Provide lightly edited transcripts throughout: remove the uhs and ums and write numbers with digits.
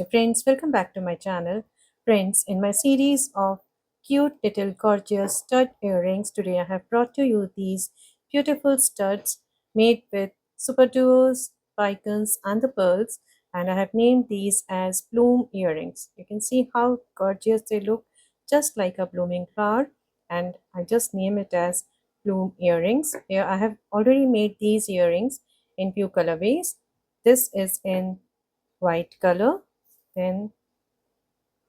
Namaste friends, welcome back to my channel. Friends, in my series of cute little gorgeous stud earrings, today I have brought to you these beautiful studs made with super duos, bicones and the pearls, and I have named these as bloom earrings. You can see how gorgeous they look, just like a blooming flower, and I just name it as bloom earrings. Here I have already made these earrings in few colorways. This is in white color. Then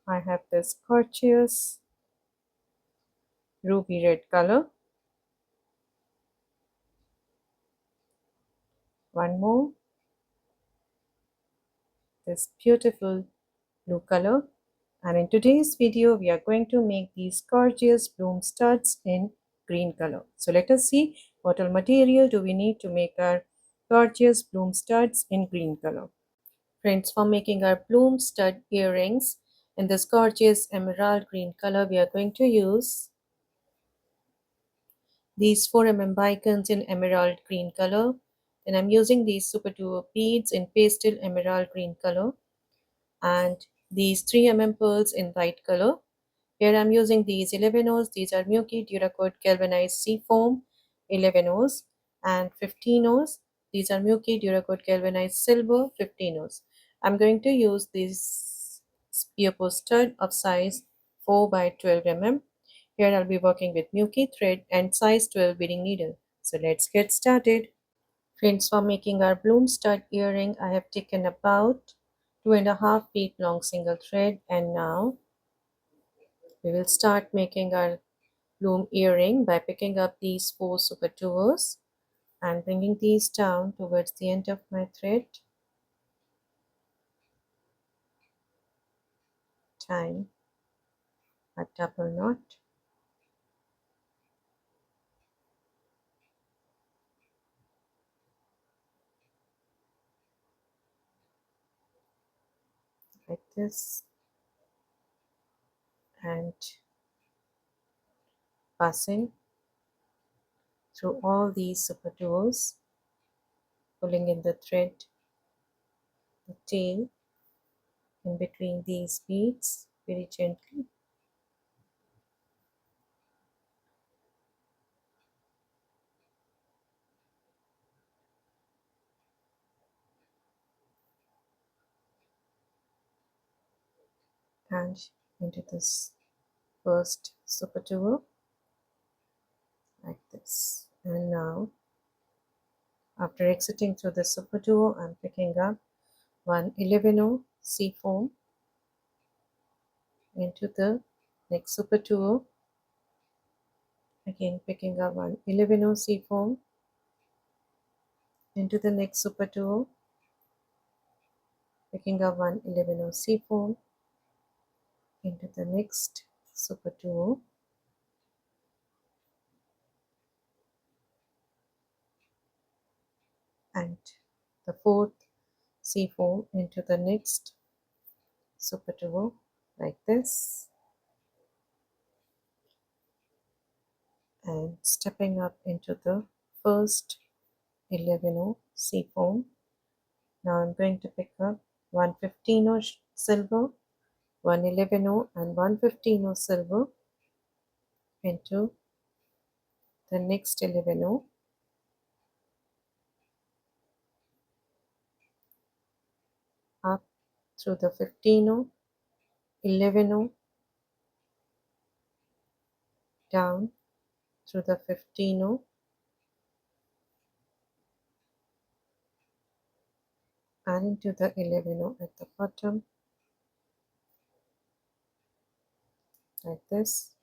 I have this gorgeous ruby red color. One more, this beautiful blue color. And in today's video, we are going to make these gorgeous bloom studs in green color. So let us see what all material do we need to make our gorgeous bloom studs in green color. Friends, for making our bloom stud earrings in this gorgeous emerald green color, we are going to use these 4 beacons in emerald green color. Then I'm using these Super Duo beads in pastel emerald green color and these 3 pearls in white color. Here I'm using these 11 O's. These are Milky Duracoat galvanized seafoam 11 O's and 15 O's. These are Milky Duracoat galvanized silver 15 O's. I'm going to use this spear post stud of size 4 by 12 Here I'll be working with Milky thread and size 12 beading needle. So let's get started. Friends, for making our bloom stud earring, I have taken about 2.5 feet long single thread, and now we will start making our bloom earring by picking up these 4 super duos and bringing these down towards the end of my thread, tying a double knot. Like this, and passing through all these super duos, pulling in the thread, the tail in between these beads very gently, and into this first super duo like this. And now, after exiting through the super duo, I'm picking up one 11 seafoam into the next super duo, again picking up one 11 seafoam into the next super duo, picking up one 11 seafoam into the next super duo, and the fourth seafoam into the next super duo like this, and stepping up into the first 11 seafoam. Now I'm going to pick up 115 silver, 111 and 115 silver into the next 11 up through the 15 11 down through the 15 and into the 11 at the bottom like this,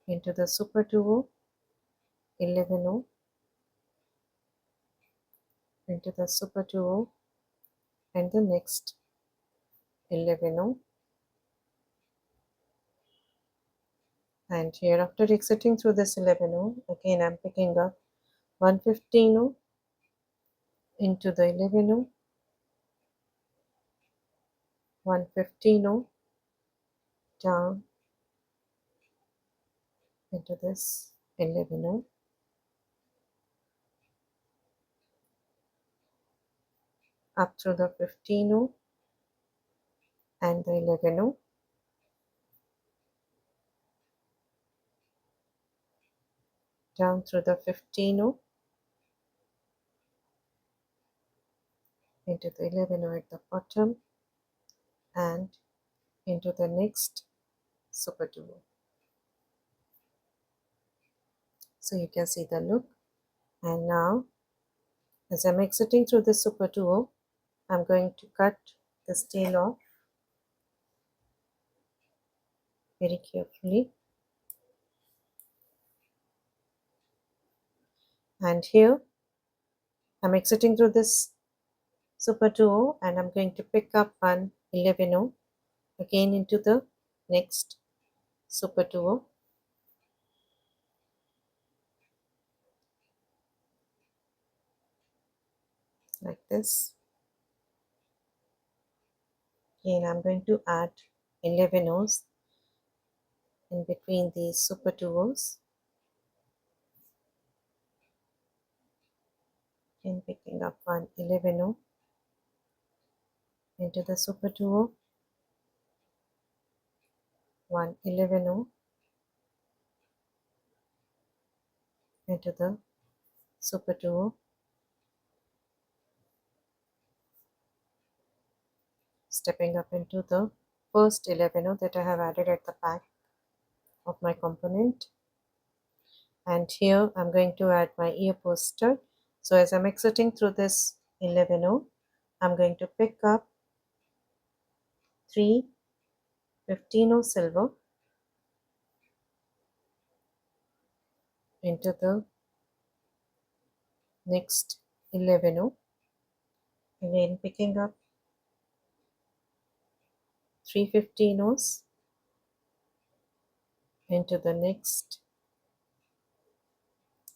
into the super duo 11 into the super duo and the next 11, and here after exiting through this 11 again I'm picking up 115 into the 11 115 down into this 11 up through the 15 and the 11 down through the 15 into the 11 at the bottom and into the next super duo. So you can see the look. And now as I'm exiting through the super duo, I'm going to cut this tail off very carefully. And here I'm exiting through this super duo and I'm going to pick up one 11 again into the next super duo, like this. Again I'm going to add 11 in between these super duos. Again picking up one 11 into the super duo, one 11 into the super duo, stepping up into the first 11 that I have added at the back of my component. And here I'm going to add my ear post stud. So as I'm exiting through this 11 I'm going to pick up 3 15 silver into the next 11 again picking up 3 15 into the next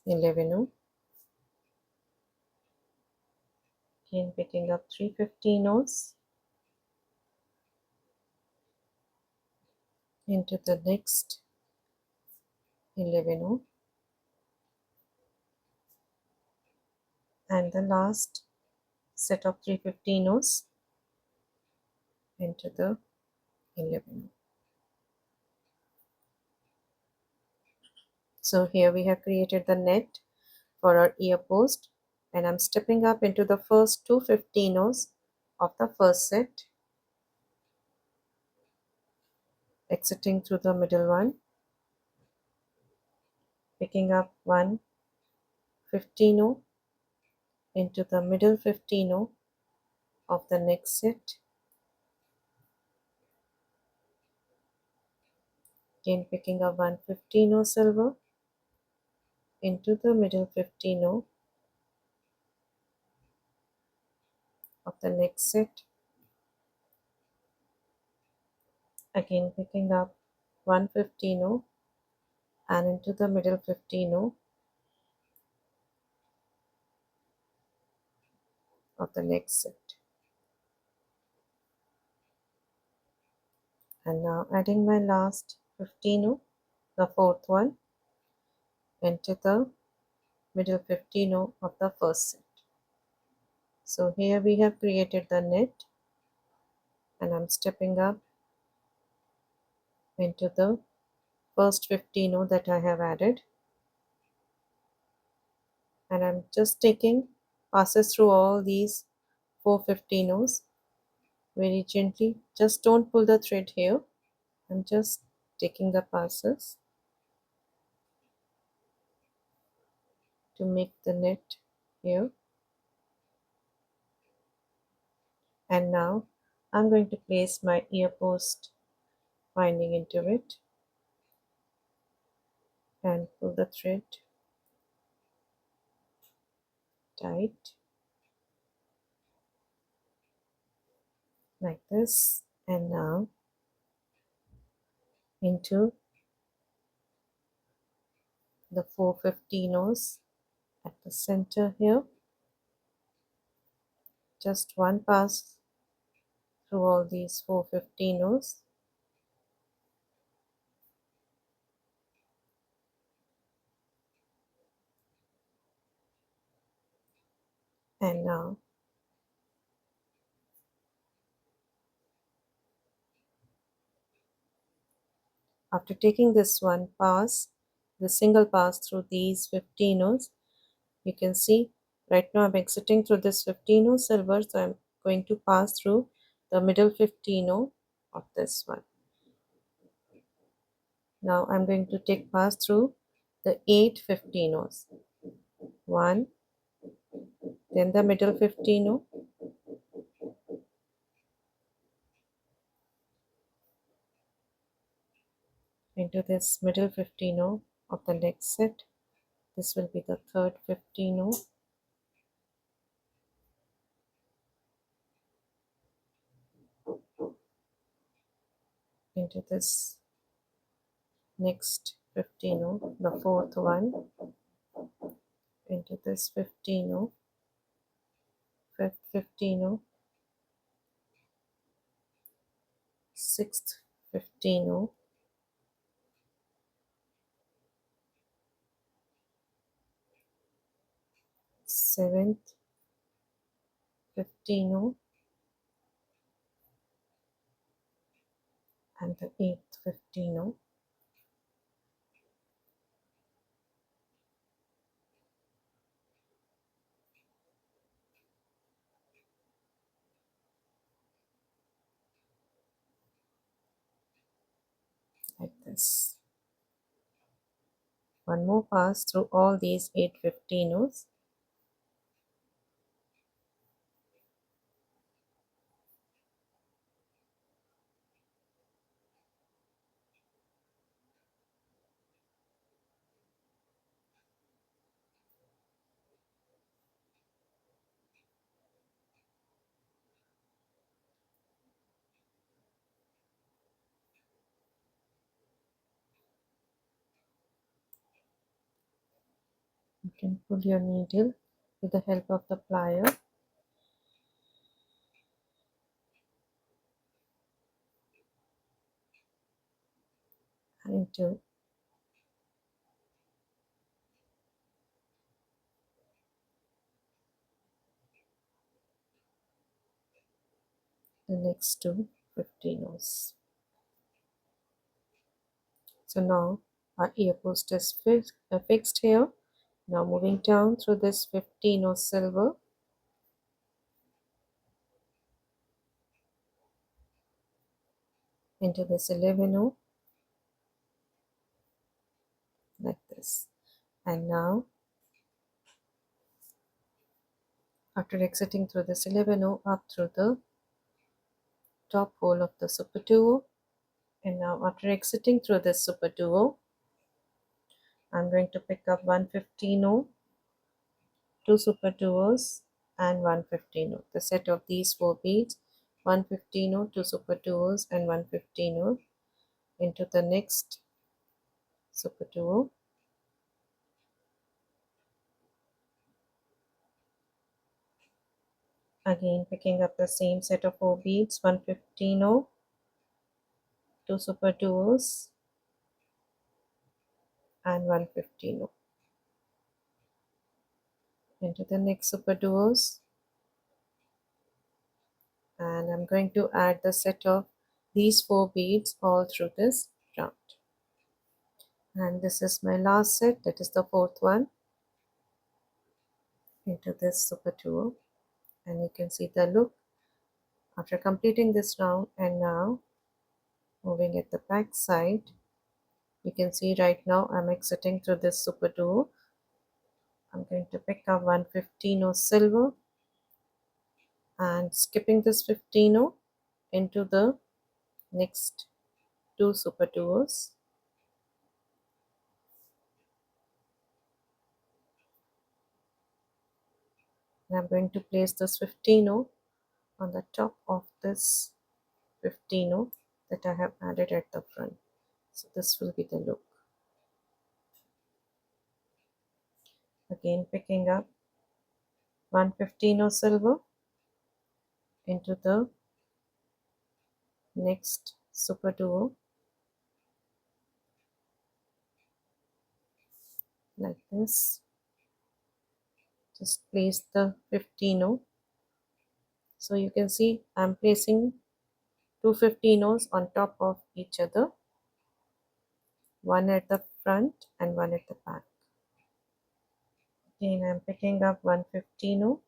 11 again picking up 3 15 into the next 11 and the last set of 3 15 into the 11. So here we have created the net for our ear post, and I'm stepping up into the first 2 15 of the first set, exiting through the middle one, picking up one 15 into the middle 15 of the next set, again picking up one 15 silver into the middle 15 of the next set, again picking up one 15 and into the middle 15 of the next set. And now adding my last 15, the fourth one, into the middle 15 of the first set. So here we have created the net, and I'm stepping up into the first 15 that I have added, and I'm just taking passes through all these 4 15 very gently. Just don't pull the thread here. I'm just taking the passes to make the net here. And now I'm going to place my ear post winding into it and pull the thread tight like this, and now into the 4 15 at the center here. Just one pass through all these 4 15 and now After taking this one pass, the single pass through these 15 O's, you can see right now I'm exiting through this 15 O silver, so I'm going to pass through the middle 15 O of this one. Now I'm going to take pass through the 8 15 O's. 1, then the middle 15 O, into this middle 15 O of the next set. This will be the third 15 O, into this next 15 O, the fourth one, into this 15 O, fifth 15 O, sixth 15 O, seventh 15 O, and the eighth 15 O. Like this. One more pass through all these 8 15 O's. You can pull your needle with the help of the plier into the next two 15 O's. So now our ear post is fixed here. Now moving down through this 15 O silver into this 11 O, like this. And now after exiting through this 11 O, up through the top hole of the super 2O, and now after exiting through this super 2O, I'm going to pick up 115 O, 2 super 2Os, and 115 O. The set of these 4 beads, 115 O, 2 super 2Os, and 115 O, into the next super 2O. Again picking up the same set of 4 beads, 115 O, 2 super 2Os, and 115 O, into the next super 2Os. And I'm going to add the set of these 4 beads all through this round. And this is my last set, that is the fourth one, into this super 2O. And you can see the look after completing this round. And now moving at the back side, you can see right now I'm exiting through this super 2O. I'm going to pick up 115 O silver and skipping this 15 O into the next 2 super 2Os. And I'm going to place this 15 O on the top of this 15 O that I have added at the front. So this will be the look. Again picking up 115 O silver into the next super 2O, like this. Just place the 15 O. So you can see I'm placing two 15 O's on top of each other. one at the front and one at the back. Again, I'm picking up 115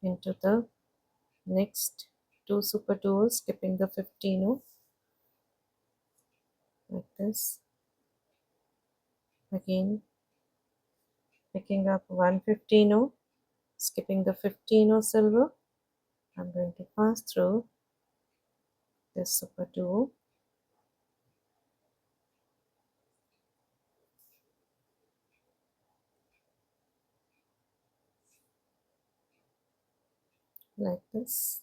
into the next two super duos, skipping the 15 like this. Again, picking up 115, skipping the 15 silver. I'm going to pass through this super duo. Like this.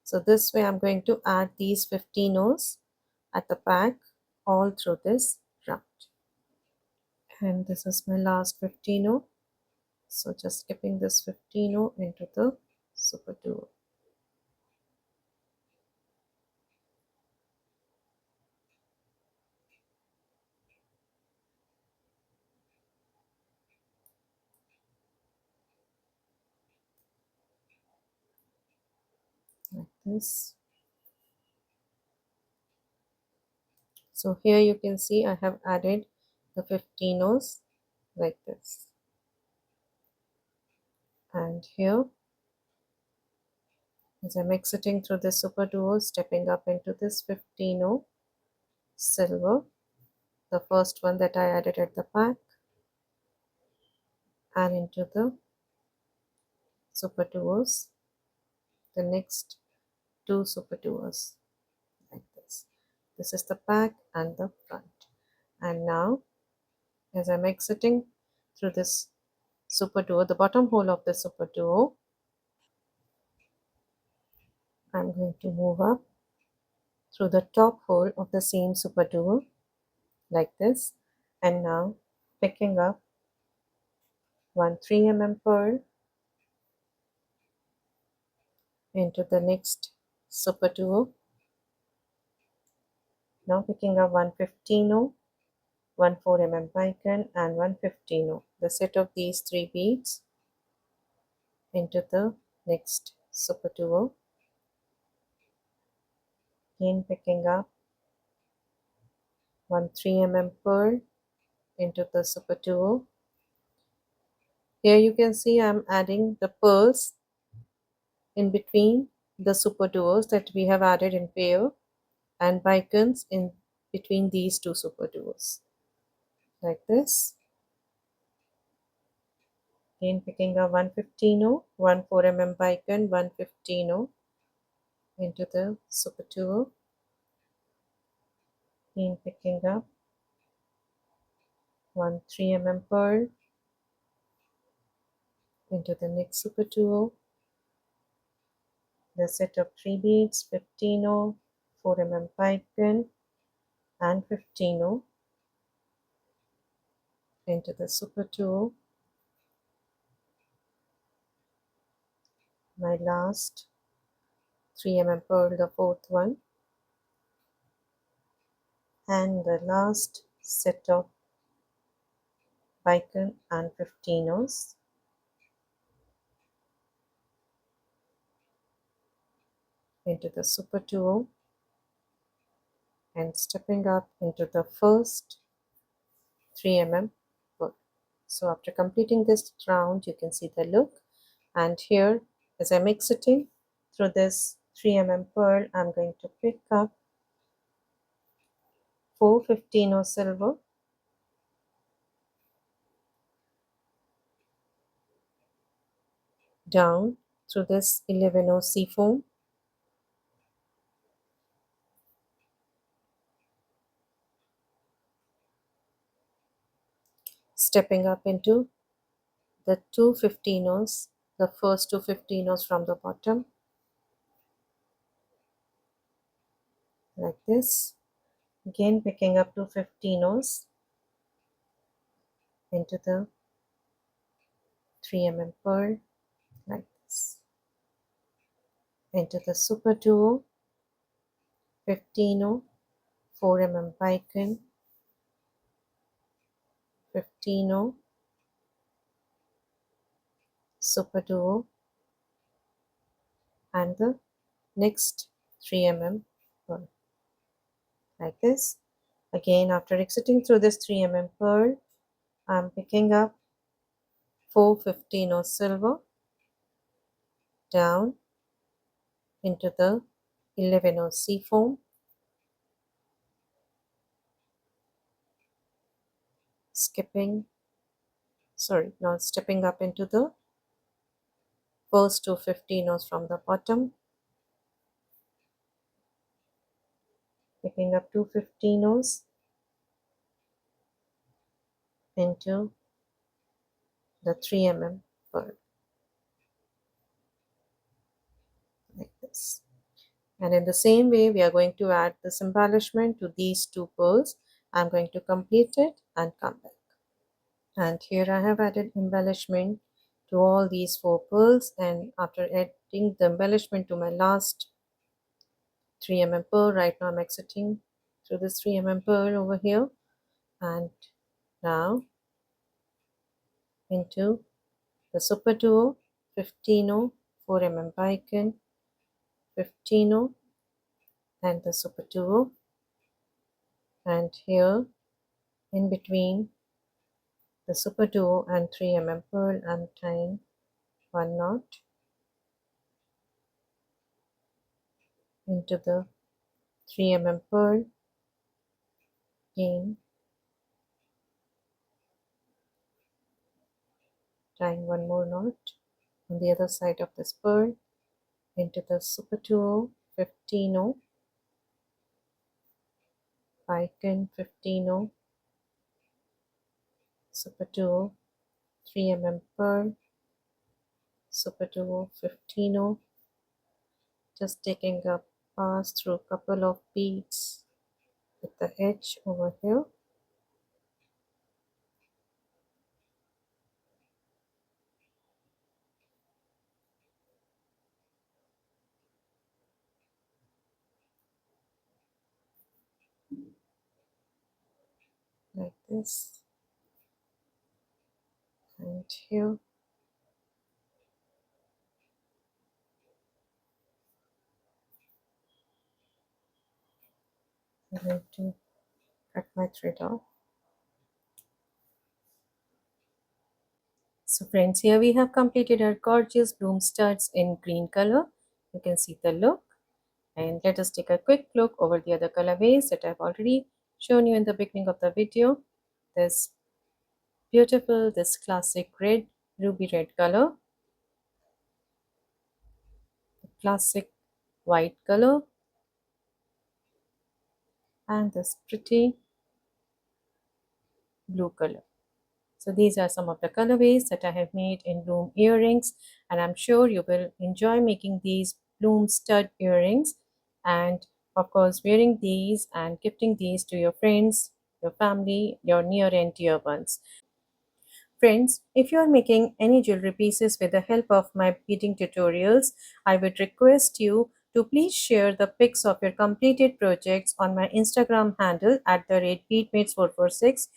So this way I'm going to add these 15 at the back all through this round. And this is my last 15. So just skipping this 15 into the super duo. Like this. So here you can see I have added the 15 like this. And here, as I'm exiting through this super duo, stepping up into this 15 silver, the first one that I added at the back, and into the super duos, the next two super duos like this. This is the back and the front. And now, as I'm exiting through this super duo, the bottom hole of the super duo, I'm going to move up through the top hole of the same super duo like this. And now picking up one 3 pearl into the next super duo. Now picking up 115, one 4 bicon and 115, the set of these three beads into the next super duo. Again picking up one 3 pearl into the super duo. Here you can see I'm adding the pearls in between the super duos that we have added in pair and bicones in between these two super duos like this. Again picking up 115, one 4 bicone, 115 into the super duo. Again picking up one 3 pearl into the next super duo. The set of three beads 15, 4 bicone and 15 into the super duo. My last 3 pearl, the fourth one, and the last set of bicone and 15s into the super duo and stepping up into the first 3 pearl. So after completing this round, you can see the look. And here, as I'm exiting through this 3 pearl, I'm going to pick up 4 silver, down through this 11 seafoam, stepping up into the 2 the first 2 from the bottom like this. Again picking up 2 into the 3 pearl like this, into the super duo 15, 4 bicon, 15 super duo and the next 3 pearl. like this. Again, after exiting through this 3 mm pearl, I'm picking up 415 or silver down into the 11 or sea foam, stepping up into the first 215 or from the bottom, picking up 215 O's into the 3 mm pearl, like this. And in the same way, we are going to add this embellishment to these two pearls. I'm going to complete it and come back. And here I have added embellishment to all these four pearls, and after adding the embellishment to my last 3 mm pearl, right now I'm exiting through this 3 mm pearl over here, and now into the super duo 15 4 mm bicon 15 and the super duo, and here in between the super duo and 3 mm pearl I'm tying one knot into the 3 mm pearl, again tying one more knot on the other side of this pearl into the super duo 15 bicon 15 super duo 3 mm pearl super duo 15, just taking a pass through a couple of beads with the edge over here, like this, and here. I'm going to cut my thread off. So friends, here we have completed our gorgeous bloom studs in green color. You can see the look. And let us take a quick look over the other colorways that I've already shown you in the beginning of the video. This beautiful, this classic red, ruby red color, the classic white color, and this pretty blue color. So these are some of the colorways that I have made in bloom earrings, and I'm sure you will enjoy making these bloom stud earrings, and of course wearing these and gifting these to your friends, your family, your near and dear ones. Friends, if you are making any jewelry pieces with the help of my beading tutorials, I would request you to please share the pics of your completed projects on my Instagram handle at the rate beadmates446.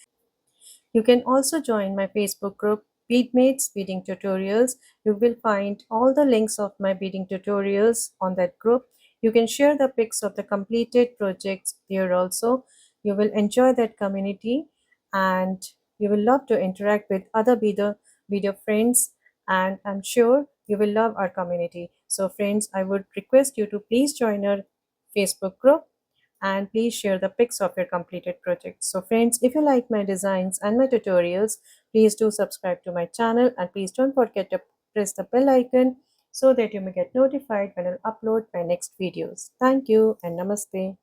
You can also join my Facebook group, Beadmates Beading Tutorials. You will find all the links of my beading tutorials on that group. You can share the pics of the completed projects there also. You will enjoy that community, and you will love to interact with other beader friends, and I'm sure you will love our community. So friends, I would request you to please join our Facebook group, and please share the pics of your completed projects. So friends, if you like my designs and my tutorials, please do subscribe to my channel, and please don't forget to press the bell icon so that you may get notified when I upload my next videos. Thank you and namaste.